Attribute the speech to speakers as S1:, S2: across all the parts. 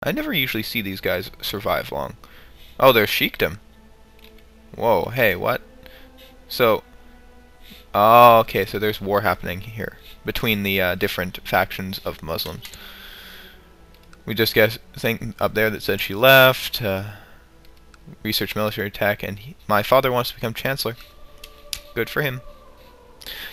S1: I never usually see these guys survive long. Oh, there's Sheikdom. Whoa, hey, what? So, oh, okay, so there's war happening here between the different factions of Muslims. We just got a thing up there that said she left, research military tech, and my father wants to become chancellor. Good for him.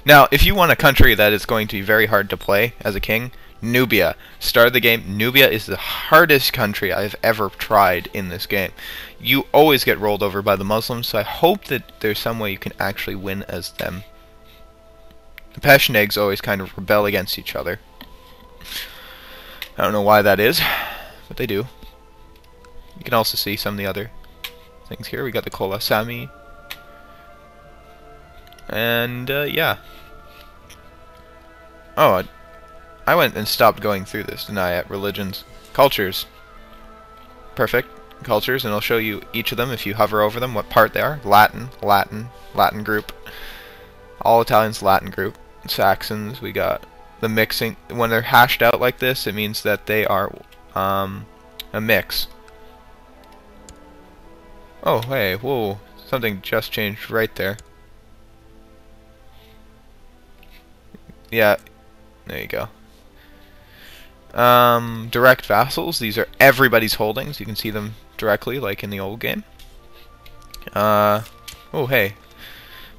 S1: Now, if you want a country that is going to be very hard to play as a king, Nubia. Start the game. Nubia is the hardest country I've ever tried in this game. You always get rolled over by the Muslims, so I hope that there's some way you can actually win as them. The Pechenegs always kind of rebel against each other. I don't know why that is, but they do. You can also see some of the other things here. We got the Kola Sami. And, yeah. Oh, I went and stopped going through this, didn't I, at religions. Cultures. Perfect. Cultures, and I'll show you each of them if you hover over them, what part they are. Latin, Latin, Latin group. All Italians, Latin group. Saxons, we got the mixing. When they're hashed out like this, it means that they are a mix. Oh, hey, whoa. Something just changed right there. Yeah, there you go. Direct vassals. These are everybody's holdings. You can see them directly, like in the old game. Oh, hey.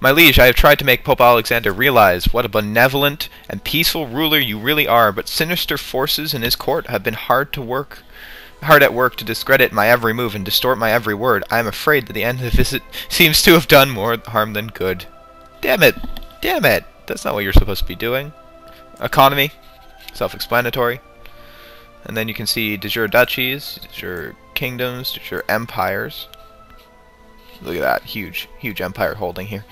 S1: My liege, I have tried to make Pope Alexander realize what a benevolent and peaceful ruler you really are, but sinister forces in his court have been hard at work to discredit my every move and distort my every word. I am afraid that the end of the visit seems to have done more harm than good. Damn it! Damn it! That's not what you're supposed to be doing. Economy. Self-explanatory. And then you can see de jure duchies, de jure kingdoms, de jure empires. Look at that, huge empire holding here.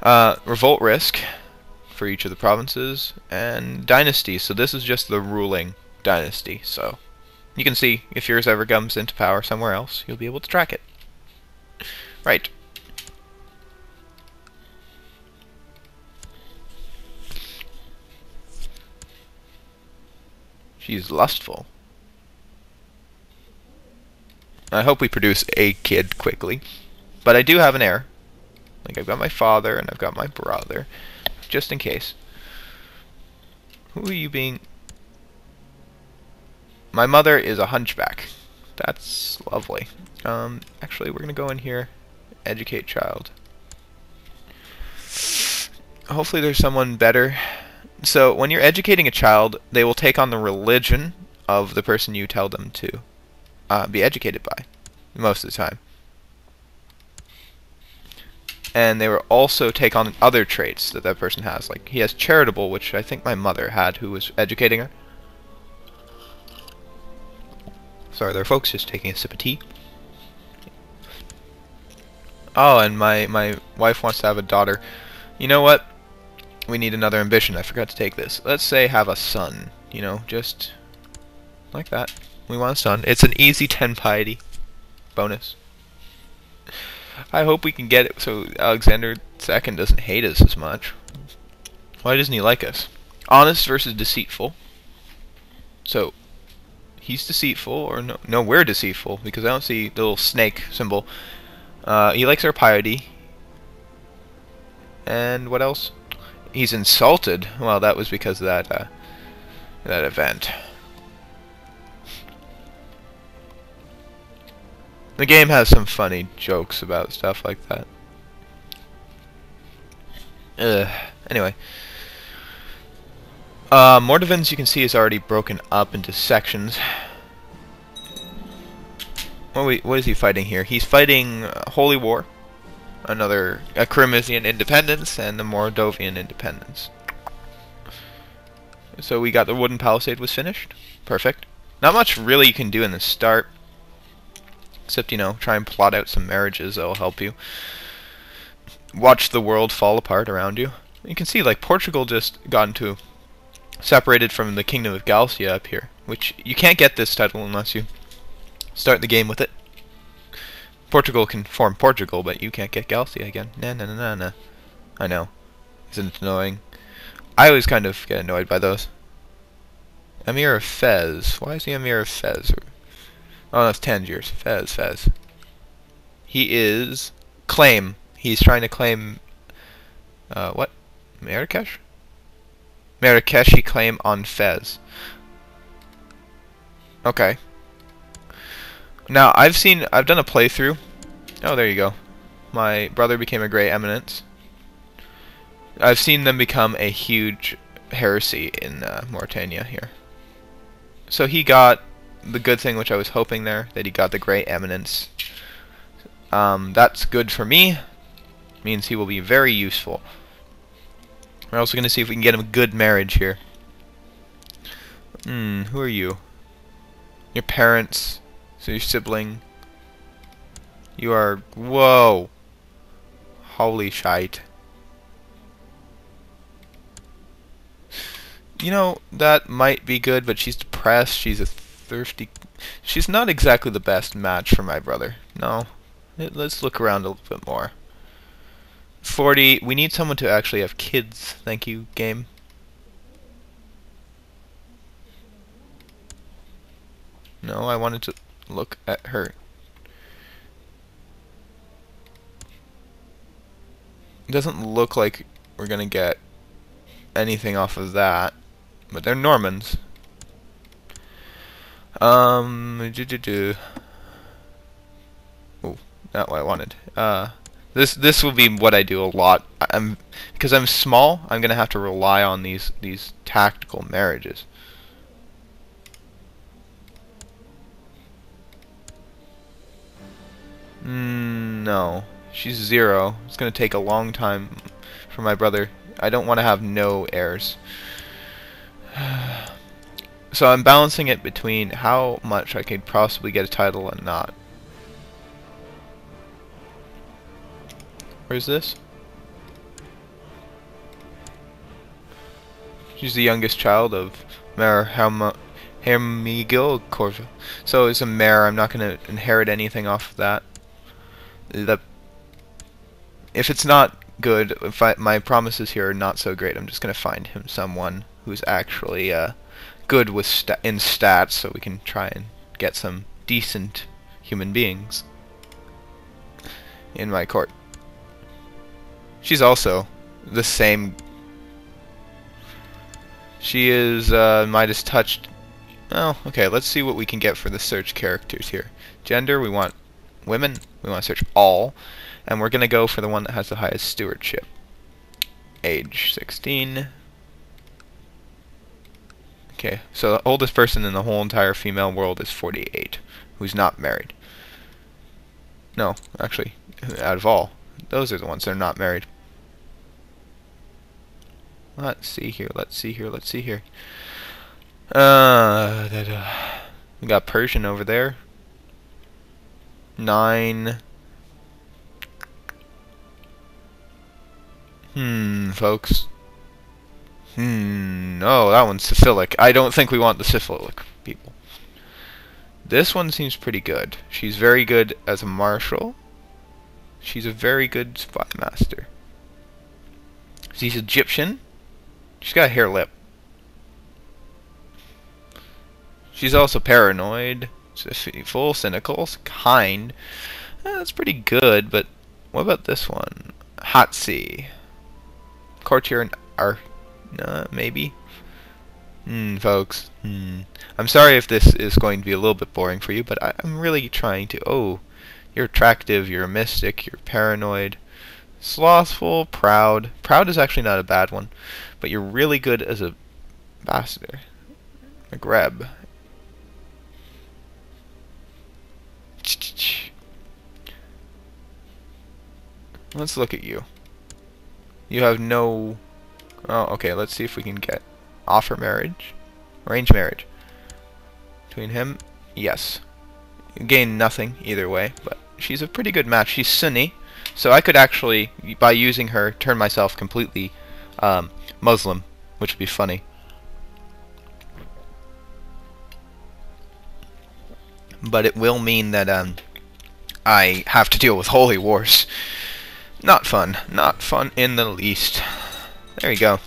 S1: Revolt risk for each of the provinces, and dynasty. So this is just the ruling dynasty. So you can see if yours ever comes into power somewhere else, you'll be able to track it. Right. She's lustful. I hope we produce a kid quickly. But I do have an heir. Like, I've got my father and I've got my brother. Just in case. Who are you being... My mother is a hunchback. That's lovely. Actually, we're going to go in here. Educate child. Hopefully there's someone better. So, when you're educating a child, they will take on the religion of the person you tell them to be educated by. Most of the time. And they will also take on other traits that that person has. Like, he has charitable, which I think my mother had, who was educating her. Sorry there, folks, just taking a sip of tea. Oh, and my wife wants to have a daughter. You know what? We need another ambition. I forgot to take this. Let's say have a son. You know, just like that. We want a son. It's an easy 10 piety bonus. I hope we can get it so Alexander II doesn't hate us as much. Why doesn't he like us? Honest versus deceitful. So, he's deceitful, or no, we're deceitful, because I don't see the little snake symbol. He likes our piety. And what else? He's insulted. Well, that was because of that event. The game has some funny jokes about stuff like that. Anyway. Mordovins, you can see, is already broken up into sections. What is he fighting here? He's fighting Holy War, a Crimea independence, and the Moldovan independence. So we got the wooden palisade was finished. Perfect. Not much really you can do in the start. Except, you know, try and plot out some marriages that will help you. Watch the world fall apart around you. You can see, like, Portugal just got separated from the Kingdom of Galicia up here. Which, you can't get this title unless you start the game with it. Portugal can form Portugal, but you can't get Galicia again. Nah. I know. Isn't it annoying? I always kind of get annoyed by those. Emir of Fez. Why is he Emir of Fez? Oh, that's Tangiers. Fez. He is claim. He's trying to claim what? Marrakesh? Marrakeshi claim on Fez. Okay. Now I've done a playthrough. Oh, there you go. My brother became a Grey Eminence. I've seen them become a huge heresy in Mauritania here. So he got the good thing, which I was hoping there, that he got the Grey Eminence. That's good for me. Means he will be very useful. We're also going to see if we can get him a good marriage here. Who are you? Your parents. So your sibling. You are... Whoa. Holy shite. You know, that might be good, but she's depressed. She's a thirsty... She's not exactly the best match for my brother. No. Let's look around a little bit more. 40. We need someone to actually have kids. Thank you, game. No, I wanted to look at her. It doesn't look like we're gonna get anything off of that, but they're Normans. Oh, not what I wanted. This will be what I do a lot. Because I'm small, I'm gonna have to rely on these tactical marriages. No, she's 0. It's gonna take a long time for my brother. I don't want to have no heirs. So I'm balancing it between how much I could possibly get a title and not. Where's this? She's the youngest child of Mayor Hermigil Corva. So as a mayor, I'm not going to inherit anything off of that. If it's not good, my promises here are not so great, I'm just going to find him someone who's actually good with in stats, so we can try and get some decent human beings in my court. She's also the same. She is Midas touched. Oh, okay. Let's see what we can get for the search characters here. Gender, we want women. We want to search all, and we're gonna go for the one that has the highest stewardship. Age 16. Okay, so the oldest person in the whole entire female world is 48, who's not married. No, actually, out of all, those are the ones that are not married. Let's see here. We got Persian over there. 9. Folks. Oh, that one's syphilic. I don't think we want the syphilic people. This one seems pretty good. She's very good as a marshal. She's a very good spy master. She's Egyptian. She's got a hair lip. She's also paranoid, full, cynical, kind. That's pretty good, but what about this one? Hatsi. Courtier and maybe? Folks. I'm sorry if this is going to be a little bit boring for you, but I'm really trying to... Oh, you're attractive, you're a mystic, you're paranoid. Slothful, proud. Proud is actually not a bad one, but you're really good as a ambassador. Maghreb. Let's look at you. You have no... Oh, okay, let's see if we can get offer marriage. Arranged marriage. Between him, yes. You gain nothing either way, but she's a pretty good match. She's Sunni, so I could actually, by using her, turn myself completely Muslim, which would be funny. But it will mean that I have to deal with holy wars. Not fun. Not fun in the least. There you go.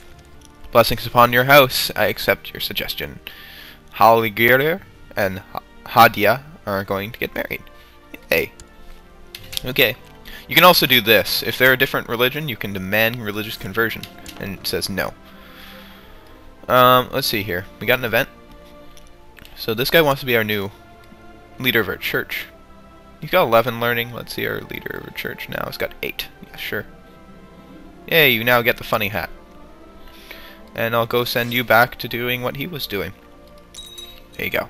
S1: Blessings upon your house. I accept your suggestion. Haligir and Hadia are going to get married. Yay. Okay. You can also do this. If they're a different religion, you can demand religious conversion. And it says no. Let's see here. We got an event. So this guy wants to be our new leader of our church. He's got 11 learning. Let's see our leader of our church now. He's got 8. Yeah, sure. Yay, you now get the funny hat. And I'll go send you back to doing what he was doing. There you go.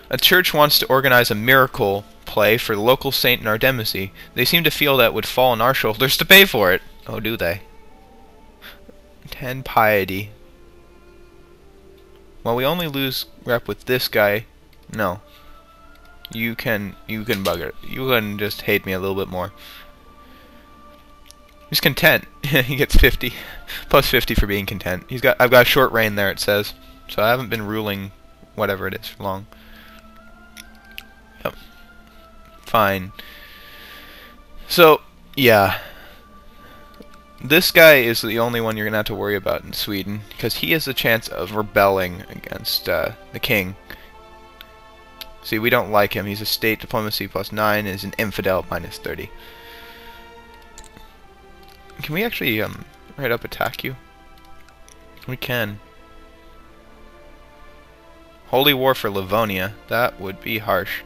S1: A church wants to organize a miracle play for the local saint in our demesy. They seem to feel that would fall on our shoulders to pay for it. Oh, do they? 10 piety. Well, we only lose rep with this guy. No. You can bug it. You can just hate me a little bit more. He's content. He gets 50. Plus 50 for being content. I've got a short reign there, it says. So I haven't been ruling whatever it is for long. Yep. Fine. So, yeah. This guy is the only one you're going to have to worry about in Sweden, because he has a chance of rebelling against the king. See, we don't like him. He's a state diplomacy +9, is an infidel -30. Can we actually right up attack you? We can. Holy war for Livonia. That would be harsh.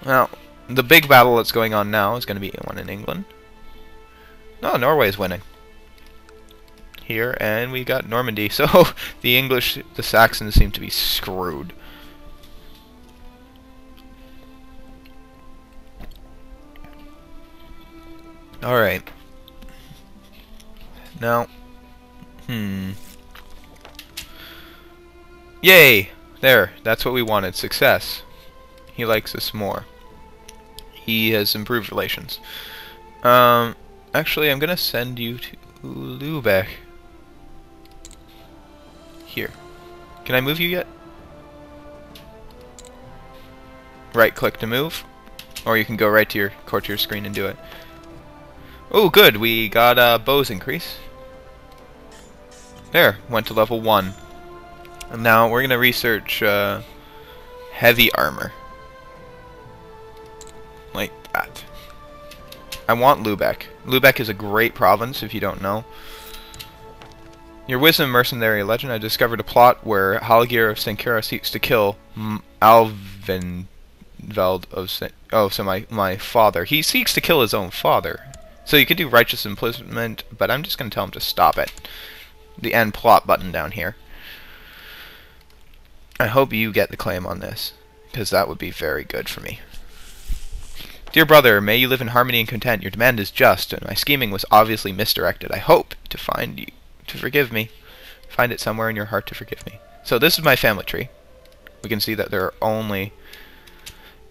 S1: Well, the big battle that's going on now is going to be one in England. No, Norway is winning. Here, and we got Normandy. So the English, the Saxons seem to be screwed. Alright. Now, Yay! There, that's what we wanted. Success. He likes us more. He has improved relations. Actually, I'm gonna send you to Lübeck. Here. Can I move you yet? Right-click to move. Or you can go right to your courtier screen and do it. Oh, good. We got a bows increase. There. Went to level 1. And now we're going to research heavy armor. Like that. I want Lübeck. Lübeck is a great province, if you don't know. Your wisdom mercenary legend, I discovered a plot where Halgir of Senkira seeks to kill Alvinveld of so my father. He seeks to kill his own father. So you could do righteous imprisonment, but I'm just going to tell him to stop it. The end plot button down here. I hope you get the claim on this, because that would be very good for me. Dear brother, may you live in harmony and content. Your demand is just, and my scheming was obviously misdirected. I hope to find you, to forgive me. Find it somewhere in your heart to forgive me. So this is my family tree. We can see that there are only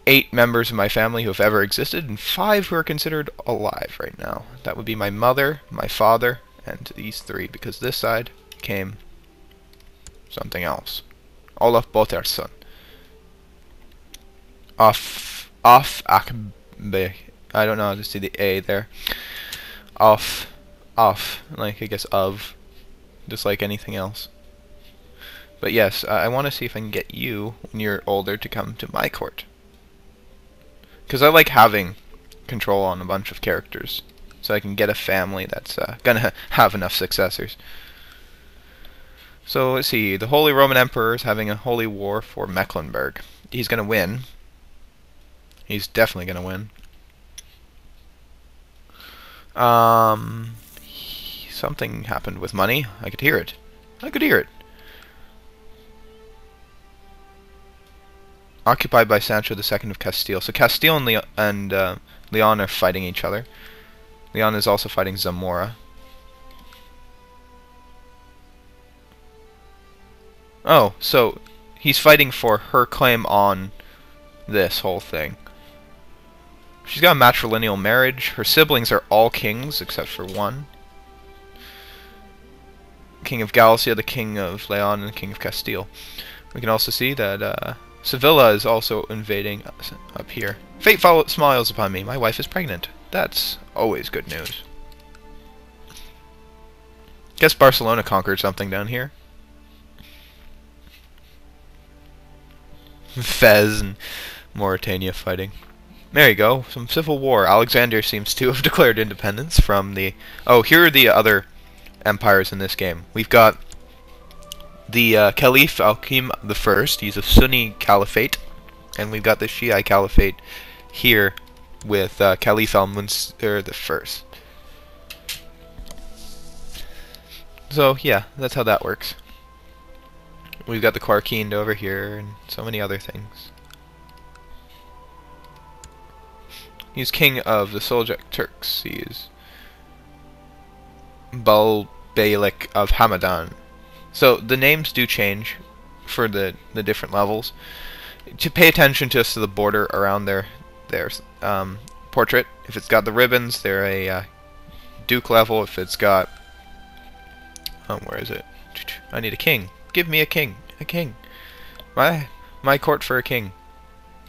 S1: 8 members of my family who have ever existed, and 5 who are considered alive right now. That would be my mother, my father, and these 3, because this side came something else. Olaf Bothersson. Akbe. I don't know how to see the A there. Off, like I guess of, just like anything else. But yes, I want to see if I can get you, when you're older, to come to my court. Because I like having control on a bunch of characters, so I can get a family that's gonna have enough successors. So let's see, the Holy Roman Emperor is having a holy war for Mecklenburg. He's gonna win. He's definitely gonna win. Something happened with money. I could hear it. I could hear it. Occupied by Sancho II of Castile. So Castile and Leon are fighting each other. Leon is also fighting Zamora. Oh, so he's fighting for her claim on this whole thing. She's got a matrilineal marriage. Her siblings are all kings except for one. King of Galicia, the King of Leon, and the King of Castile. We can also see that Sevilla is also invading up here. Fate smiles upon me. My wife is pregnant. That's always good news. Guess Barcelona conquered something down here. Fez and Mauritania fighting. There you go, some civil war. Alexander seems to have declared independence from the... Oh, here are the other empires in this game. We've got the Caliph Al-Kim I. He's a Sunni caliphate. And we've got the Shiite caliphate here with Caliph Al-Munsir I. So, yeah, that's how that works. We've got the Quarkind over here and so many other things. He's king of the Seljuk Turks. He is Beylik of Hamadan. So the names do change for the different levels. To pay attention just to the border around their portrait. If it's got the ribbons, they're a Duke level. If it's got where is it? I need a king. Give me a king. A king. My court for a king.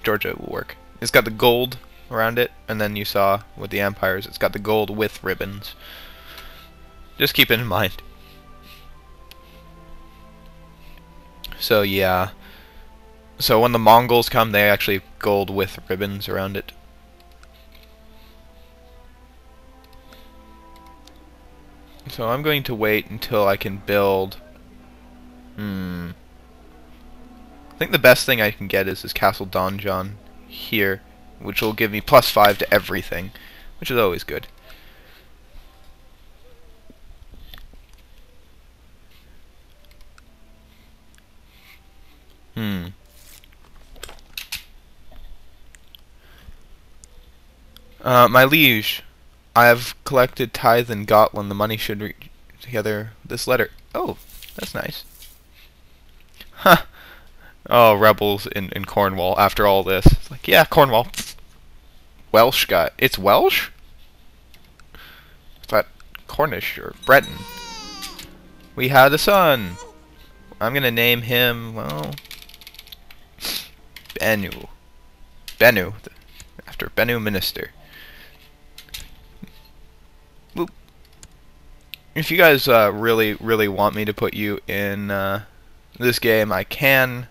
S1: Georgia will work. It's got the gold around it, and then you saw with the empires, it's got the gold with ribbons. Just keep it in mind. So yeah. So when the Mongols come, they actually have gold with ribbons around it. So I'm going to wait until I can build... I think the best thing I can get is this Castle Donjon here, which will give me +5 to everything, which is always good. My liege, I have collected tithe in Gotland. The money should reach together this letter. Oh, that's nice. Huh. Oh, rebels in Cornwall after all this. It's like, yeah, Cornwall. Welsh guy. It's Welsh? I thought Cornish or Breton. We had a son. I'm going to name him, well, Bennu. Bennu. After Bennu Minister. Boop. If you guys really want me to put you in this game, I can.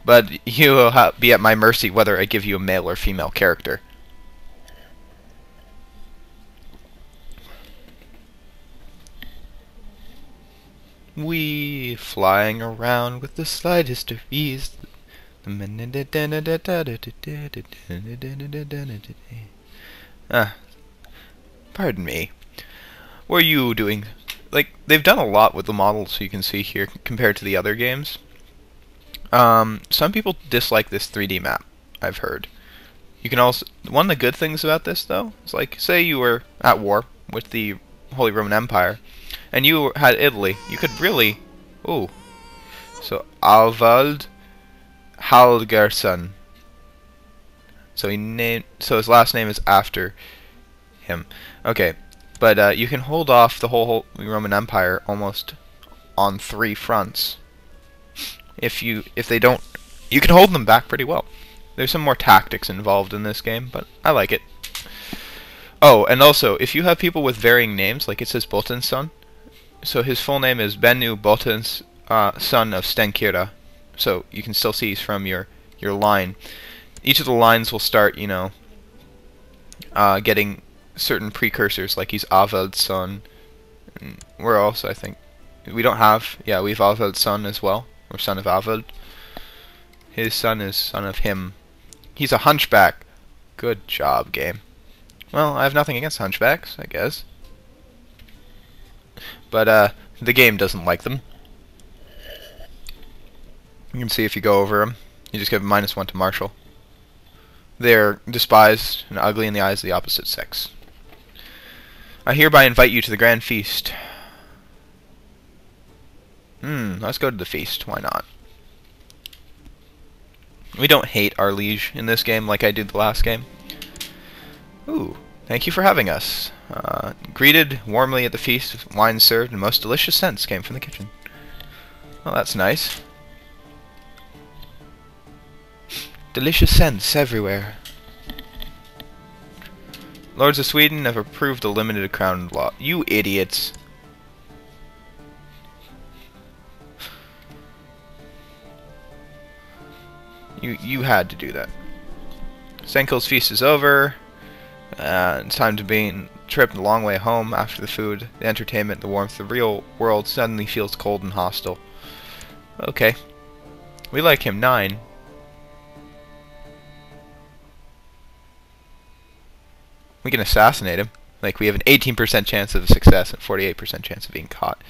S1: But you will be at my mercy whether I give you a male or female character. We flying around with the slightest of ease. Pardon me. What are you doing? Like, they've done a lot with the models you can see here compared to the other games. Some people dislike this 3D map, I've heard. You can also... One of the good things about this, though, is like, say you were at war with the Holy Roman Empire, and you had Italy, you could really... Ooh. So, Alvald Halgerson. So so his last name is after him. Okay, but you can hold off the whole Holy Roman Empire almost on 3 fronts. If they don't, you can hold them back pretty well. There's some more tactics involved in this game, but I like it. Oh, and also, if you have people with varying names, like it says Botan's son, so his full name is Bennu Botan's son of Stenkira, so you can still see he's from your line. Each of the lines will start, you know, getting certain precursors, like he's Avald's son. And we're also, I think, we don't have, yeah, we have Avald's son as well. Or son of Avald. His son is son of him. He's a hunchback. Good job, game. Well, I have nothing against hunchbacks, I guess. But, the game doesn't like them. You can see if you go over them, you just give -1 to martial. They're despised and ugly in the eyes of the opposite sex. I hereby invite you to the grand feast. Let's go to the feast. Why not? We don't hate our liege in this game like I did the last game. Ooh, thank you for having us. Greeted warmly at the feast, wine served, and most delicious scents came from the kitchen. Well, that's nice. Delicious scents everywhere. Lords of Sweden have approved the limited crown law. You idiots. You had to do that. Senko's feast is over. It's time to be trip a long way home. After the food, the entertainment, the warmth, the real world suddenly feels cold and hostile. Okay. We like him. 9. We can assassinate him. Like, we have an 18% chance of success and 48% chance of being caught.